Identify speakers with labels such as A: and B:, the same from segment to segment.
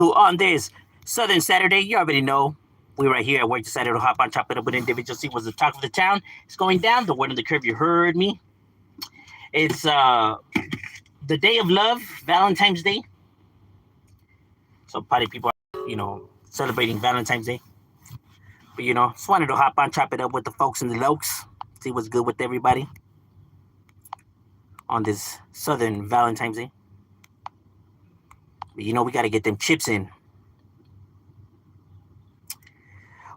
A: On this Southern Saturday. You already know we right here at work decided to hop on, chop it up with individuals. See what's the talk of the town. It's going down. The word on the curve. You heard me. It's the day of love, Valentine's Day. So party people are, celebrating Valentine's Day. But just wanted to hop on, chop it up with the folks and the lokes. See what's good with everybody on this Southern Valentine's Day. But we got to get them chips in.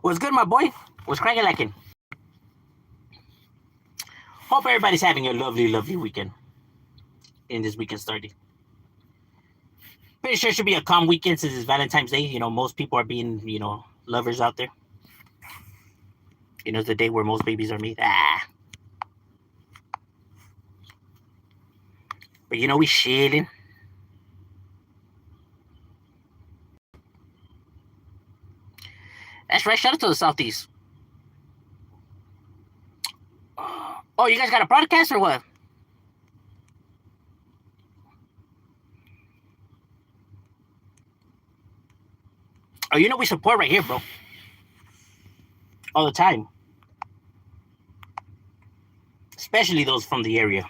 A: What's good, my boy? What's cracking lacking? Hope everybody's having a lovely, lovely weekend. In this weekend starting. Pretty sure it should be a calm weekend since it's Valentine's Day. Most people are being, lovers out there. It's the day where most babies are made. But we chilling. That's right. Shout out to the Southeast. Oh, you guys got a broadcast or what? Oh, we support right here, bro. All the time. Especially those from the area.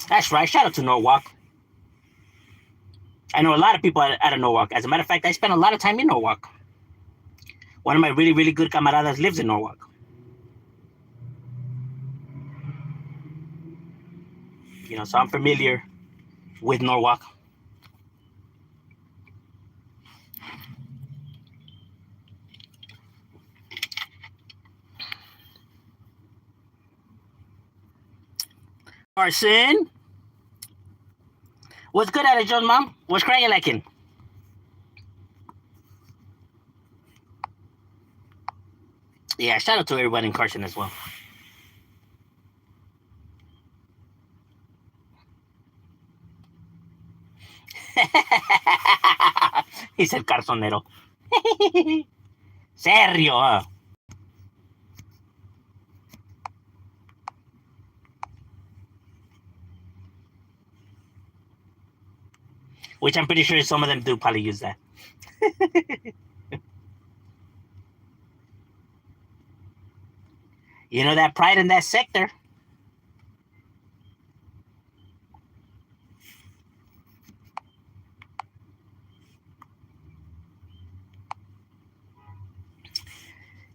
A: That's right. Shout out to Norwalk. I know a lot of people out of Norwalk. As a matter of fact, I spent a lot of time in Norwalk. One of my really, really good camaradas lives in Norwalk. So I'm familiar with Norwalk. Carson. What's good at it, Joe's mom? What's cracking lacking? Yeah, shout out to everybody in Carson as well. He said Carsonero. Serio, huh? Which I'm pretty sure some of them do probably use that. That pride in that sector.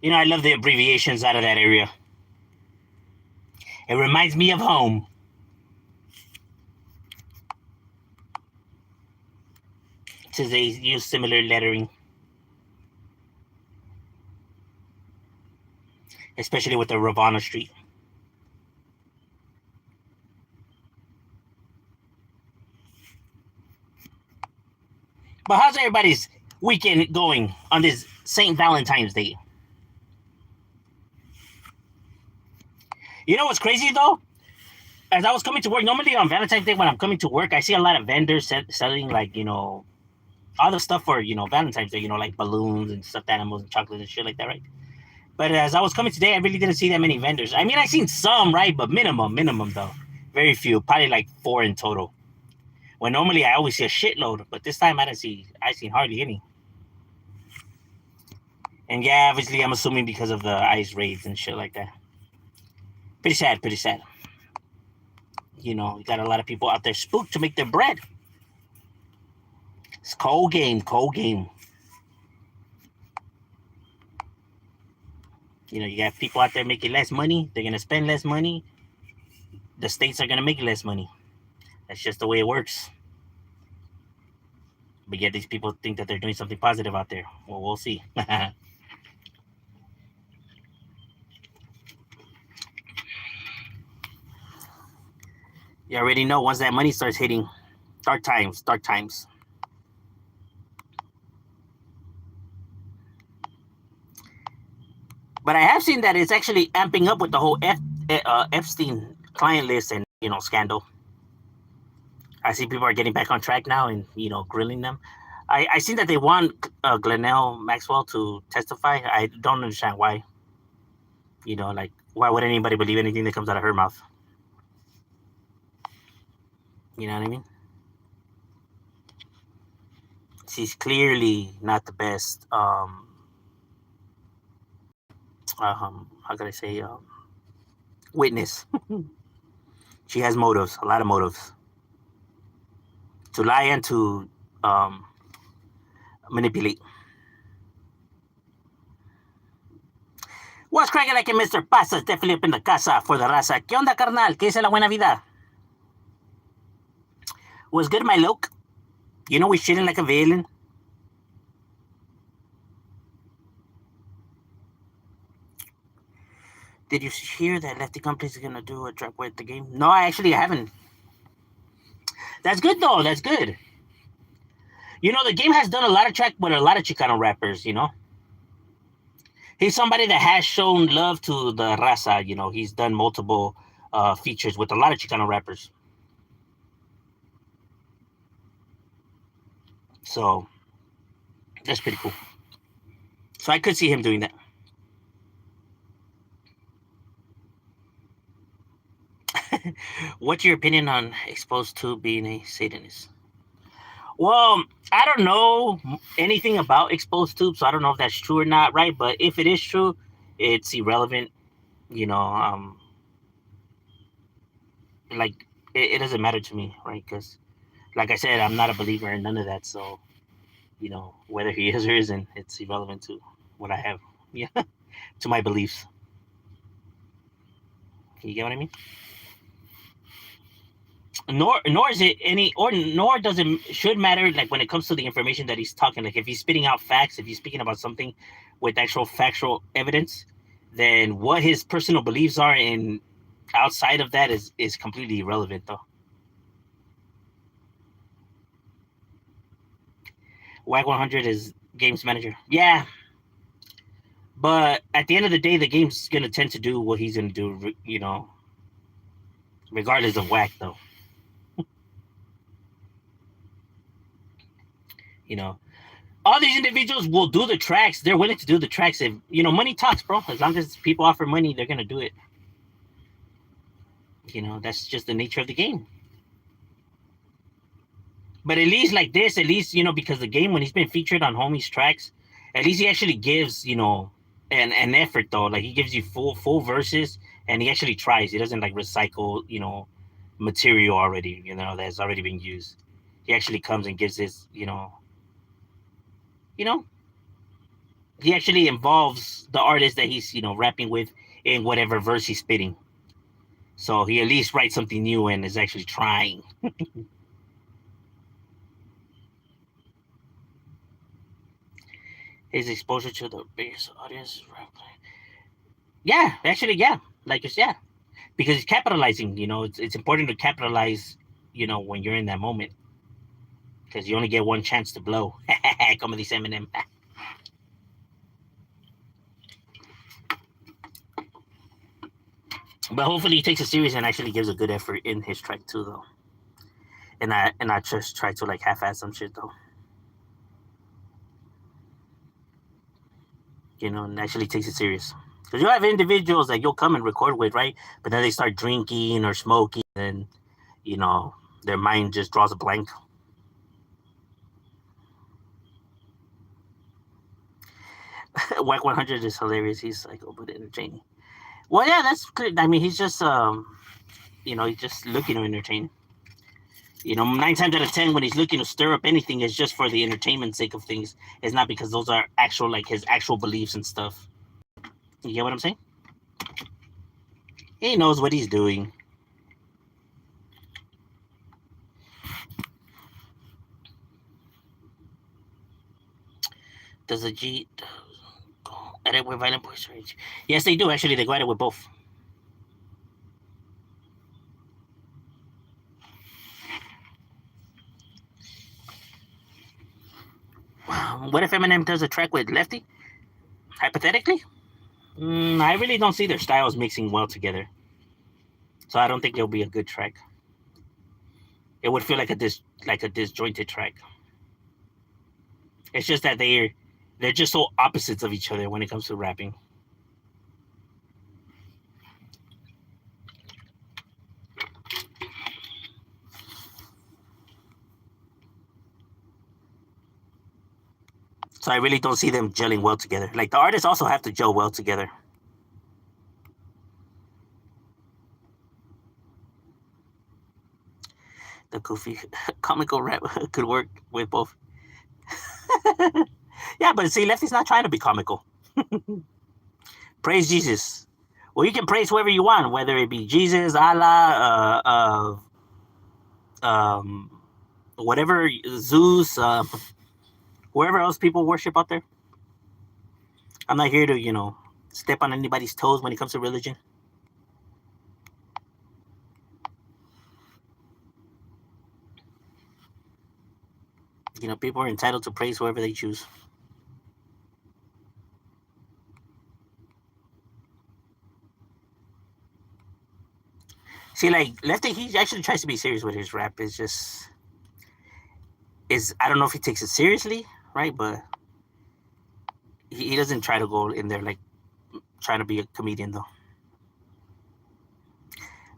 A: I love the abbreviations out of that area. It reminds me of home. Since they use similar lettering. Especially with the Ravana Street. But how's everybody's weekend going on this St. Valentine's Day? You know what's crazy though? As I was coming to work, normally on Valentine's Day when I'm coming to work, I see a lot of vendors selling like, all the stuff for, Valentine's Day, like balloons and stuffed animals and chocolate and shit like that, right? But as I was coming today, I really didn't see that many vendors. I mean, I seen some, right? But minimum though. Very few, probably like 4 in total. When normally I always see a shitload, but this time I seen hardly any. And yeah, obviously I'm assuming because of the ICE raids and shit like that. Pretty sad. You got a lot of people out there spooked to make their bread. It's cold game. You got people out there making less money. They're going to spend less money. The states are going to make less money. That's just the way it works. But yet these people think that they're doing something positive out there. Well, we'll see. You already know once that money starts hitting, dark times. But I have seen that it's actually amping up with the whole Epstein client list and, scandal. I see people are getting back on track now and, grilling them. I seen that they want Ghislaine Maxwell to testify. I don't understand why. Why would anybody believe anything that comes out of her mouth? You know what I mean? She's clearly not the best. How can I say? Witness. She has motives, a lot of motives, to lie and to um, manipulate. What's cracking like a Mr. Pasas? Definitely up in the casa for the raza. ¿Qué onda, carnal? ¿Qué dice la buena vida? Was good, my loc? You know, we're shitting like a villain. Did you hear that Lefty Complex is gonna do a track with the game? No, I actually haven't. That's good though. That's good. You know, the game has done a lot of track with a lot of Chicano rappers. You know, he's somebody that has shown love to the raza. You know, he's done multiple features with a lot of Chicano rappers. So that's pretty cool. So I could see him doing that. What's your opinion on Exposed to being a Satanist? Well, I don't know anything about Exposed Tube, so I don't know if that's true or not, right? But if it is true, it's irrelevant. You know, like it doesn't matter to me, right? Because, like I said, I'm not a believer in none of that. So, you know, whether he is or isn't, it's irrelevant to what I have, yeah, to my beliefs. You get what I mean? Nor is it any, or nor does it should matter, like when it comes to the information that he's talking. Like if he's spitting out facts, if he's speaking about something with actual factual evidence, then what his personal beliefs are in outside of that is completely irrelevant though. WAG 100 is games manager, yeah, but at the end of the day the game's gonna tend to do what he's gonna do, you know, regardless of WAG though. You know, all these individuals will do the tracks. They're willing to do the tracks. If you know, money talks, bro. As long as people offer money, they're gonna do it. You know, that's just the nature of the game. But at least like this, at least you know, because the game when he's been featured on homies tracks, at least he actually gives, you know, an effort though. Like he gives you full verses, and he actually tries. He doesn't like recycle, you know, material already, you know, that's already been used. He actually comes and gives his, you know, he actually involves the artist that he's, you know, rapping with in whatever verse he's spitting. So he at least writes something new and is actually trying. His exposure to the biggest audience. Yeah, actually, yeah. Like it's yeah. Because he's capitalizing, you know, it's important to capitalize, you know, when you're in that moment. Because you only get one chance to blow. Como dice Eminem. But hopefully he takes it serious and actually gives a good effort in his track too, though. And I just try to like half-ass some shit though. You know, and actually takes it serious. Because you'll have individuals that you'll come and record with, right? But then they start drinking or smoking, and you know their mind just draws a blank. Whack 100 is hilarious. He's like, oh, but entertaining. Well, yeah, that's good. I mean, he's just, you know, he's just looking to entertain. You know, 9 times out of 10, when he's looking to stir up anything, it's just for the entertainment sake of things. It's not because those are actual, like, his actual beliefs and stuff. You get what I'm saying? He knows what he's doing. Does the G edit with Violent Voice Rage? Yes, they do. Actually, they go at it with both. What if Eminem does a track with Lefty? Hypothetically? I really don't see their styles mixing well together. So I don't think it'll be a good track. It would feel like a disjointed track. It's just that they're just so opposites of each other when it comes to rapping. So I really don't see them gelling well together. Like the artists also have to gel well together. The goofy comical rap could work with both. Yeah, but see, Lefty's not trying to be comical. Praise Jesus. Well, you can praise whoever you want, whether it be Jesus, Allah, um, whatever, Zeus, whoever else people worship out there. I'm not here to, step on anybody's toes when it comes to religion. People are entitled to praise whoever they choose. See, like Lefty, he actually tries to be serious with his rap. It's just, I don't know if he takes it seriously, right? But he doesn't try to go in there like trying to be a comedian though.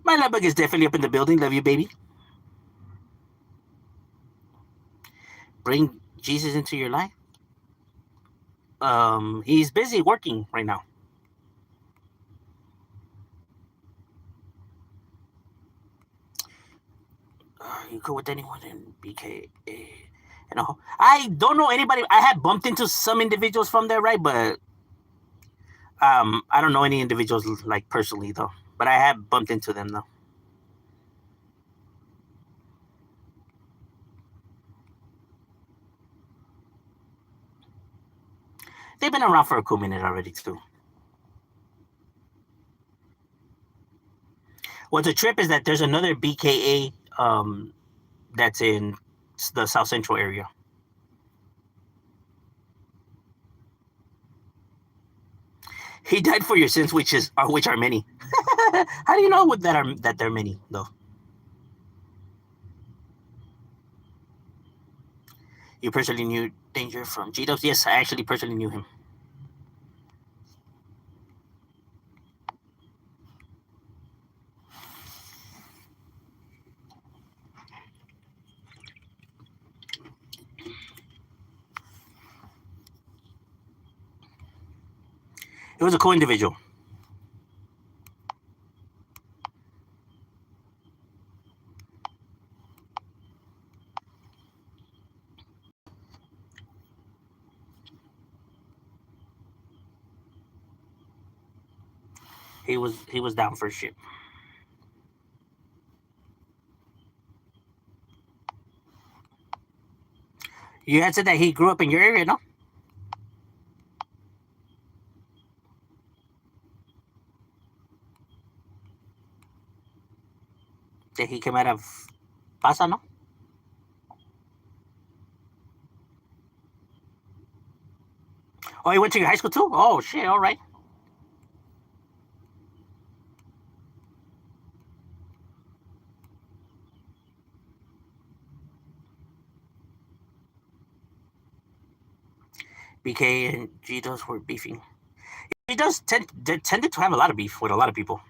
A: My Lubbock is definitely up in the building. Love you, baby. Bring Jesus into your life. He's busy working right now. You go with anyone in BKA. I don't know anybody. I have bumped into some individuals from there, right? But I don't know any individuals like personally though. But I have bumped into them though. They've been around for a cool minute already too. Well, the trip is that there's another BKA that's in the South Central area. He died for your sins, which are many. How do you know that there are many though? You personally knew Danger from G Dubs? Yes, I actually personally knew him. He was a cool individual. He was down for shit. You had said that he grew up in your area, no? That he came out of Pasa, no? Oh, he went to your high school too? Oh shit! All right. BK and G Dubs were beefing. He does tended to have a lot of beef with a lot of people.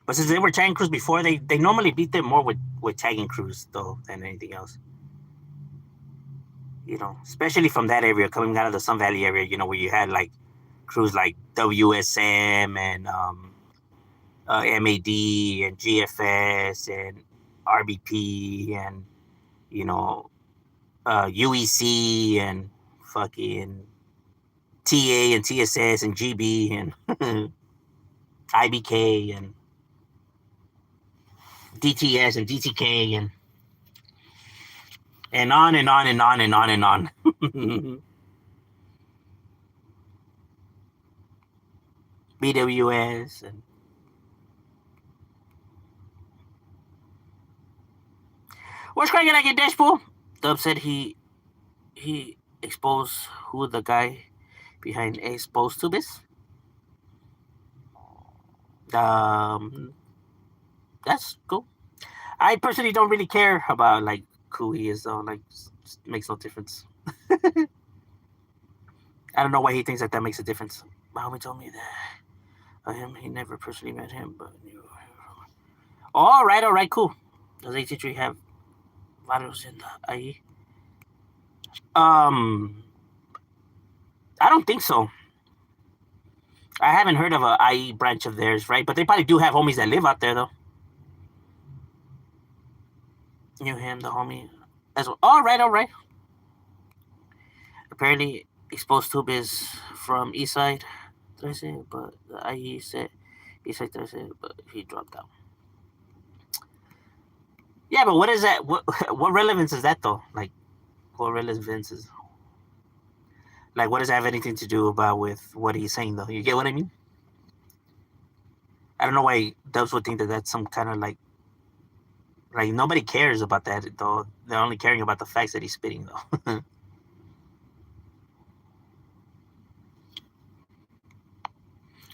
A: But since they were tagging crews before, they normally beat them more with tagging crews though than anything else. Especially from that area, coming out of the Sun Valley area, where you had like crews like WSM and MAD and GFS and RBP and you know UEC and fucking TA and TSS and GB and IBK and DTS and DTK and on and on and on and on and on. BWS and what's cracking like a dashboard? Dub said he exposed who the guy behind Exposed Tube is. Um, that's cool. I personally don't really care about like who he is though. Like, makes no difference. I don't know why he thinks that makes a difference. My homie told me that he never personally met him, but all right, cool. Does AT3 have values in the IE? Um, I don't think so. I haven't heard of a IE branch of theirs, right? But they probably do have homies that live out there, though. Knew him, the homie, as well. All right, all right. Apparently, Exposed Tube is from Eastside, but the IE said Eastside, but he dropped out. Yeah, but what is that? What relevance is that though? Like, what relevance is? Like, what does that have anything to do about with what he's saying though? You get what I mean? I don't know why Dubs would think that that's some kind of like nobody cares about that though. They're only caring about the facts that he's spitting though.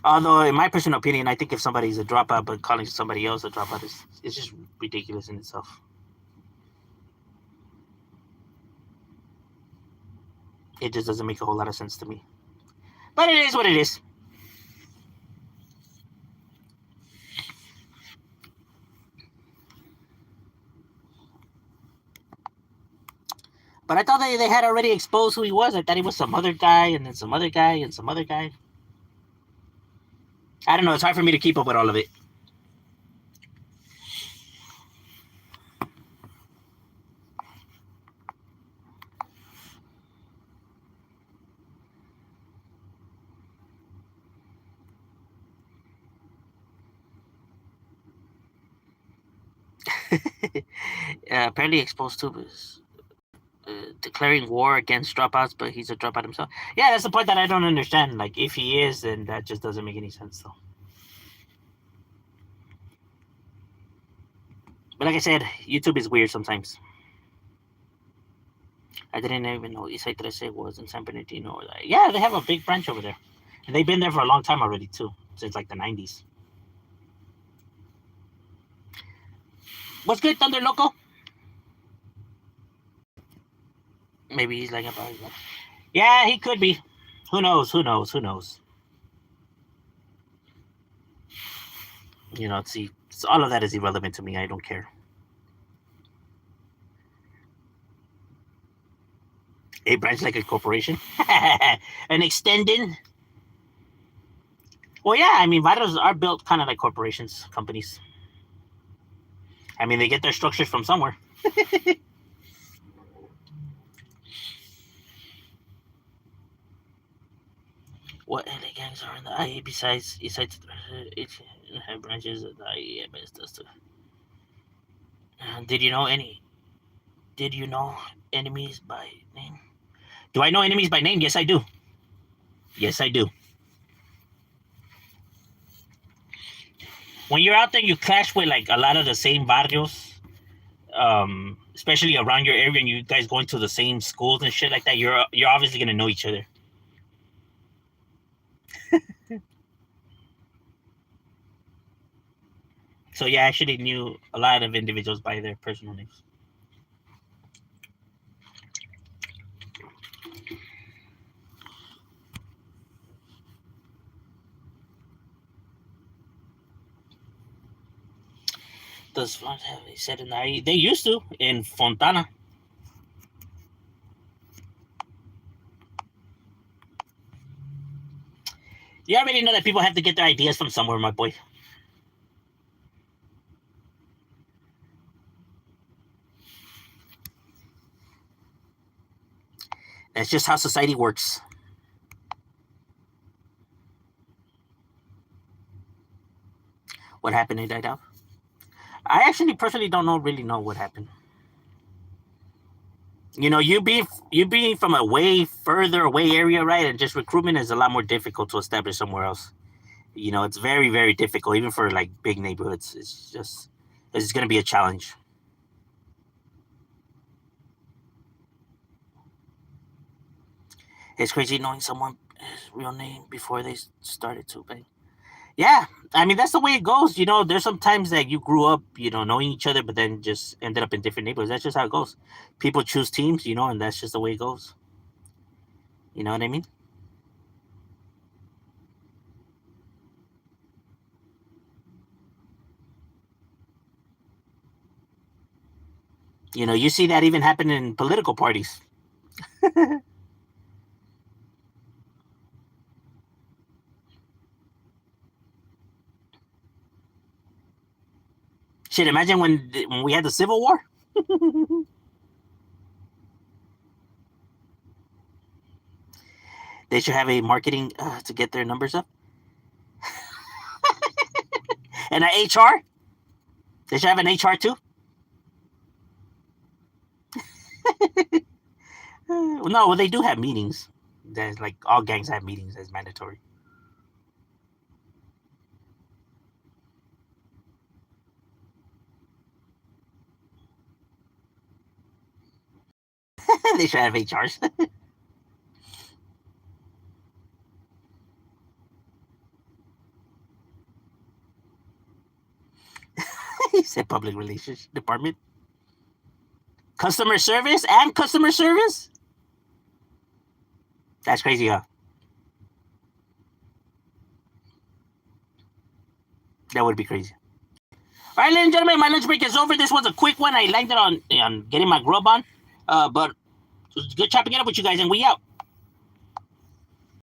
A: Although, in my personal opinion, I think if somebody's a dropout, but calling somebody else a dropout is it's just ridiculous in itself. It just doesn't make a whole lot of sense to me. But it is what it is. But I thought they had already exposed who he was. I thought he was some other guy, and then some other guy, and some other guy. I don't know. It's hard for me to keep up with all of it. Apparently, Exposed Tube is declaring war against dropouts, but he's a dropout himself. Yeah, that's the part that I don't understand. Like, if he is, then that just doesn't make any sense, though. But like I said, YouTube is weird sometimes. I didn't even know Isai Trece was in San Bernardino. Or that. Yeah, they have a big branch over there. And they've been there for a long time already, too. Since like the 90s. What's good, Thunder Loco? Maybe he's like about. Yeah, he could be. Who knows? Who knows? Who knows? You know, see, all of that is irrelevant to me. I don't care. A branch like a corporation, an extended. Well, yeah, I mean, Vitals are built kind of like corporations, companies. I mean, they get their structures from somewhere. What LA gangs are in the IA besides Eastside? Each have branches of the IA, but it does too. Did you know any? Did you know enemies by name? Do I know enemies by name? Yes, I do. Yes, I do. When you're out there, you clash with like a lot of the same barrios, especially around your area, and you guys going to the same schools and shit like that. You're obviously gonna know each other. So yeah, I actually knew a lot of individuals by their personal names. Does Florence have a set in the They used to in Fontana. You already know that people have to get their ideas from somewhere, my boy. That's just how society works. What happened? He died out. I actually personally don't really know what happened. You know, you being from a way further away area, right? And just recruitment is a lot more difficult to establish somewhere else. You know, it's very, very difficult, even for like big neighborhoods. It's going to be a challenge. It's crazy knowing someone's real name before they started to bang. Yeah, I mean that's the way it goes. You know, there's sometimes that you grew up, you know, knowing each other, but then just ended up in different neighborhoods. That's just how it goes. People choose teams, you know, and that's just the way it goes. You know what I mean? You know, you see that even happen in political parties. Shit, imagine when we had the Civil War. They should have a marketing to get their numbers up, and an HR. They should have an HR too. No, well, they do have meetings. There's like all gangs have meetings as mandatory. They should have HRs. He said public relations department. Customer service and customer service? That's crazy, huh? That would be crazy. All right, ladies and gentlemen, my lunch break is over. This was a quick one. I landed on getting my grub on. But it was good chopping it up with you guys, and we out.